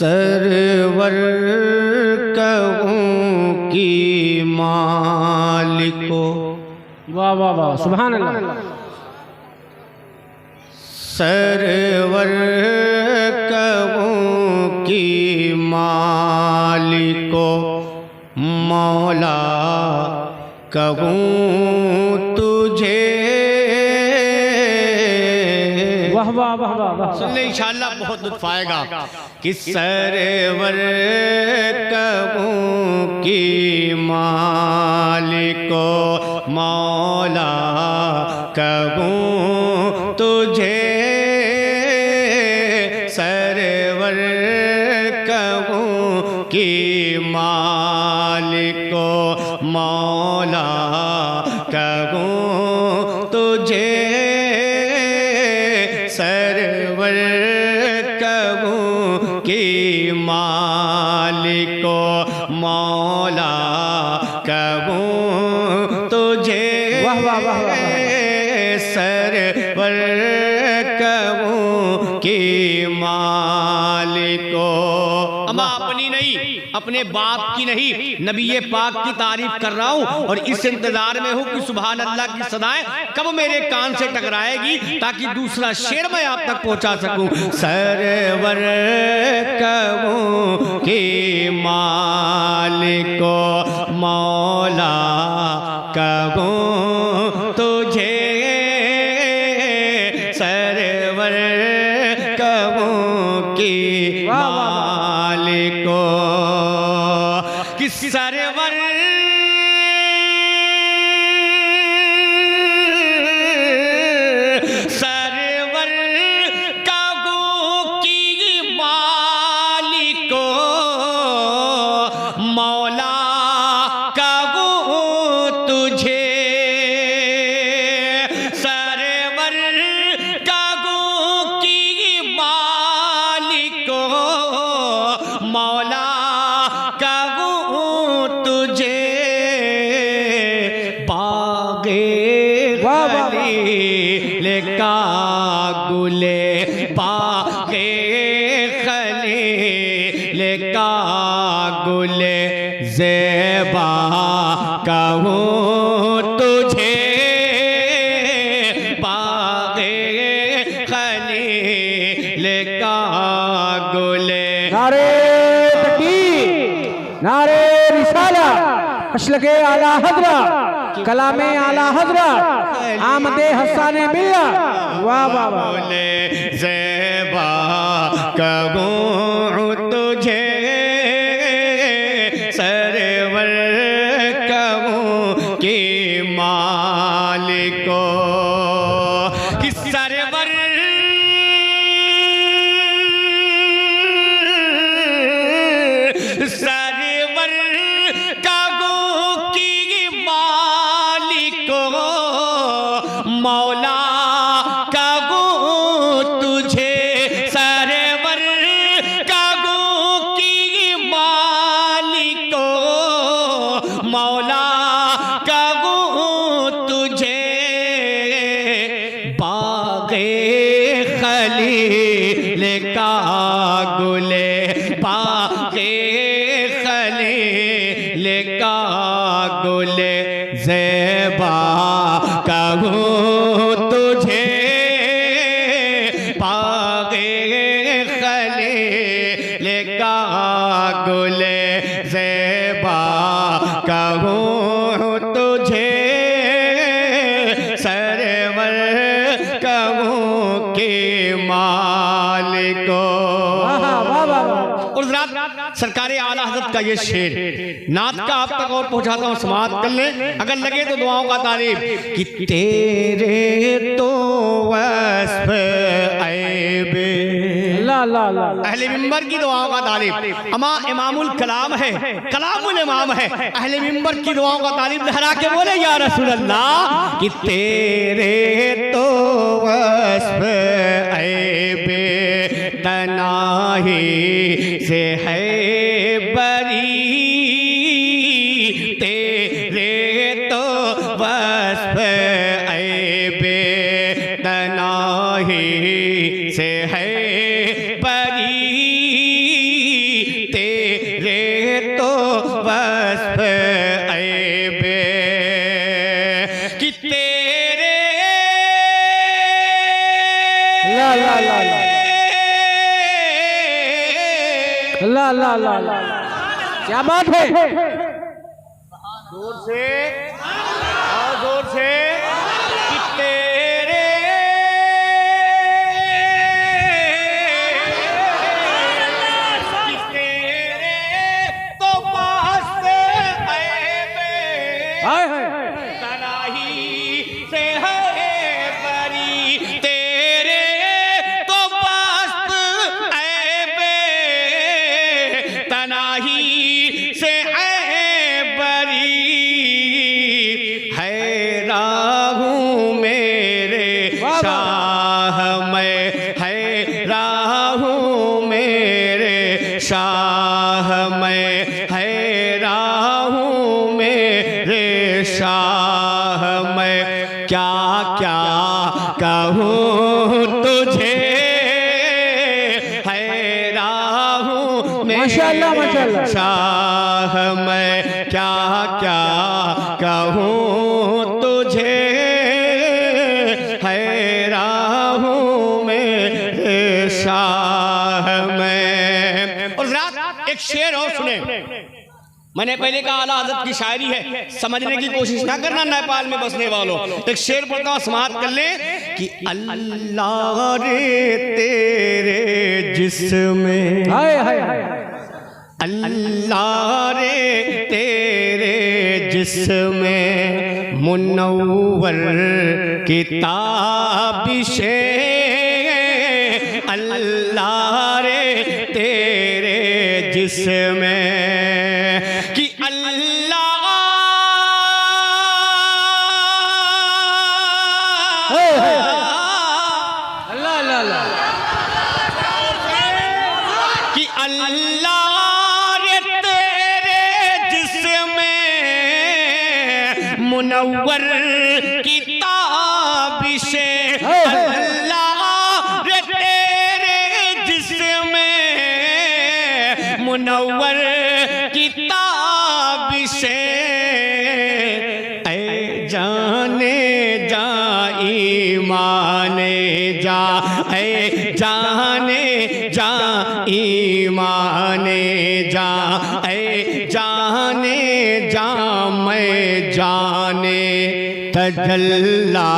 Server कहूँ की मालिको। वाह वाह वाह, सुभान अल्लाह। सरवर कहूँ की मालिको, मौला कहूँ तुझे। वाह वाह वाह वाह वाह। सुनने इंशाअल्लाह बहुत लुत्फ आएगा कि सरवर कहूँ की मालिको, मौला कहूँ तुझे। सरवर कहूँ की मालिको, मौला कहूँ तुझे। सरवर कहूँ की मालिको, मौला कहूँ तुझे। वाह वाह वाह वाह। सरवर कहूँ की मालिको। अम्मा अपनी नहीं, अपने बाप की नहीं, नबी पाक की तारीफ कर रहा हूँ और इस इंतजार में हूँ कि सुभान अल्लाह की सदाएं कब मेरे कान से टकराएगी ताकि दूसरा शेर मैं आप तक पहुंचा सकूं। सरवर कहूँ की मालिको, मौला कहूँ तुझे। सरवर कहूँ की मालिको, कि सरवर सरवर कहूँ की मालिको, मौला कहूँ तुझे। सरवर कहूँ की मालिको, मौला कहूँ तुझे। बागे खलील का गुले, बागे खलील का गुले ज़ेबा कहूँ तुझे। बागे खलील का गुले। नारे तकबीर, नारे रिसाला, अशलके आला हजरा, कलामे आला हजरा, आमदे हसाने बिल्ला। वाह वाह वाह। बोले ज़ेबा कहूँ तुझे। सरवर कहूँ की मालिको, कि सरवर सरवर कहूँ की मालिको, मौला कहूँ तुझे। सरवर कहूँ की मालिको, मौला कहूँ तुझे। बागे खलील का गुले, बागे खलील का गुले ज़ेबा कहूँ तुझे। बागे खलील का गुले ज़ेबा कहूँ तुझे। सरवर कहूँ की मालिको। वाह वाह वाह। और ज़रा सरकार आला हज़रत का ये शेर नात का आप तक और पहुंचाता हूँ, समाअत कर लें, अगर लगे तो दुआओं का तारीफ। कि तेरे तो वस्फ़ ऐबे, अल्लाह अल्लाह अल्लाह। अहले मिंबर की दुआओं का तारीफ। अमा इमामुल कलाम है, कलामुल इमाम है, अहले मिंबर की दुआओं का तारीफ लहरा के बोले या रसूल अल्लाह। कि तेरे तो वस्फ़ ऐबे तनाही से है बरी। तेरे तो वस्फ़ ऐबे तनाही से है बरी। तो वस्फ ऐबे कि तेरे ला ला ला ला ला ला ला, क्या बात है। जोर से और जोर से कि तेरे तो वास्ते ऐबे हाय हाय तनाही से है बरी तेरे तो वास्ते ऐबे तनाही से है बरी है राहूं मेरे शाह मैं है राहूं मेरे शाह मैं है राहूं मेरे शाह मैं क्या क्या कहूँ तुझे है राहूं माशाअल्लाह, माशाअल्लाह। शाह मैं क्या क्या कहूँ तुझे है राहूं मेरे शाह मैं। और रात एक शेर और सुने। मैंने पहले कहा आला हज़रत की शायरी है, समझने की कोशिश ना करना नेपाल में बसने वालों। एक शेर पढ़ता हूँ, समाप्त कर ले कि अल्लाह रे तेरे जिस्म हाय हाय हाय, अल्लाह रे तेरे जिस्म मुनव्वर किताबिशें अल्लाह रे तेरे जिस्म कि अल्लाह ला ला, कि अल्लाह रे तेरे जिस्म मुनव्वर किताबिशें अल्लाह रे तेरे जिस्म मुनव्वर किताबिशें ऐ जाने जा ईमाने जा ऐ जाने जा ईमाने जा ऐ जाने जा मैं जाने तजल्ला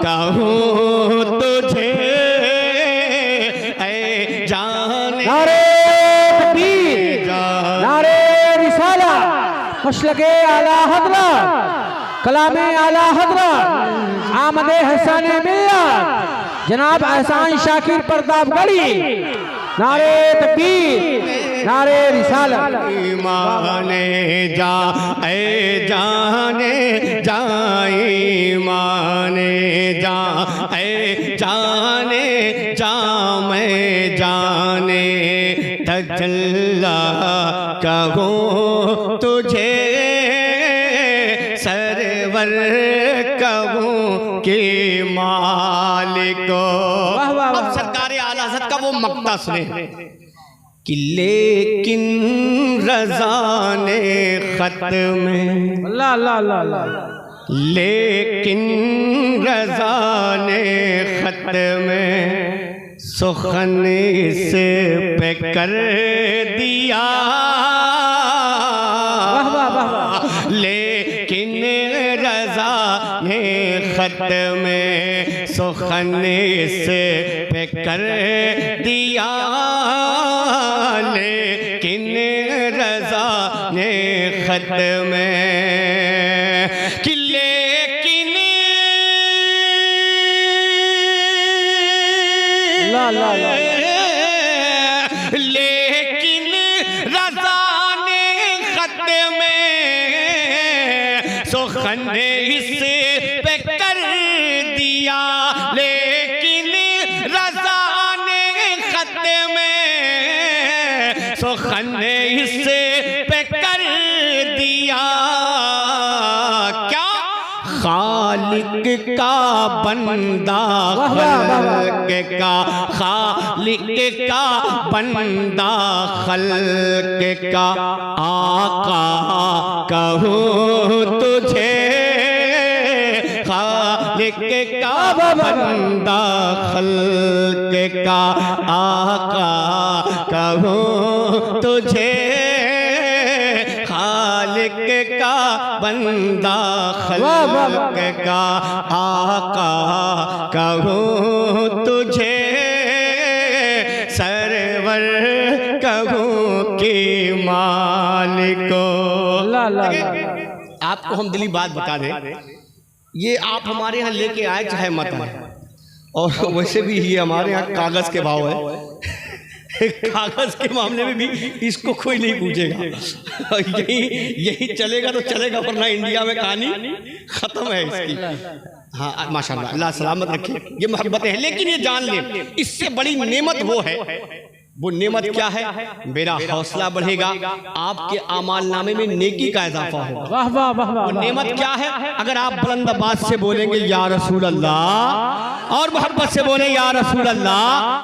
कहूँ तुझे ऐ जाने नारे तकबीर, नारे रिसाला, मशलके आला हज़रत, कलामे आला हज़रत, आमदे हसन मिल्लत, जनाब एहसान शाकिर प्रतापगढ़ी। नारे तकबीर, नारे रिसालत। ईमाने जा ऐ जाने जा ईमाने जा ऐ जाने जा मैं जाने तजल्ला कहूँ तुझे सरवर कहूँ कि मालिको। वाह, वाह, वाह। अब सरकार आला हज़रत का वो मक्ता सुने कि लेकिन रज़ा ने खत में अल्लाह अल्लाह अल्लाह अल्लाह, लेकिन रज़ा ने खत में सुखन इस पे कर दिया। वाह वाह वाह वाह, लेकिन रज़ा ने खत में सुखन इस पे कर दिया। लेकिन रज़ा ने खत में कि लेकिन ला ला ला, लेकिन रज़ा ने खत में सुखन इस पे कर दिया। लेकिन रज़ा ने खत में सुखन इस पे कर दिया। क्या खाल खालिक का बंदा खल्क का, खालिक का बंदा खल्क का, आका कहूँ तुझे खालिक का बंदा खल्क का, आका कहूँ तुझे खालिक का बंदा खल्क का, आका कहूँ तुझे सरवर कहूँ कि मालिको। आपको हम दिली बात बता दें, ये आप हमारे यहाँ लेके आए चाहे मत आए, और वैसे भी ये हमारे यहाँ कागज के भाव है। कागज के मामले में भी इसको कोई नहीं पूछेगा, यही चलेगा तो चलेगा, वरना इंडिया में कहानी खत्म है इसकी। हाँ माशाल्लाह, अल्लाह सलामत रखे, ये मोहब्बत है। लेकिन ये जान ले, इससे बड़ी नेमत वो है, वो नेमत क्या है? मेरा हौसला बढ़ेगा, आपके आमाल नामे में नेकी का इजाफा होगा। वाह वाह वाह वाह। वो नेमत क्या है? अगर आप बुलंद आवाज से बोलेंगे या रसूल अल्लाह, और मोहब्बत से बोले या रसूल अल्लाह,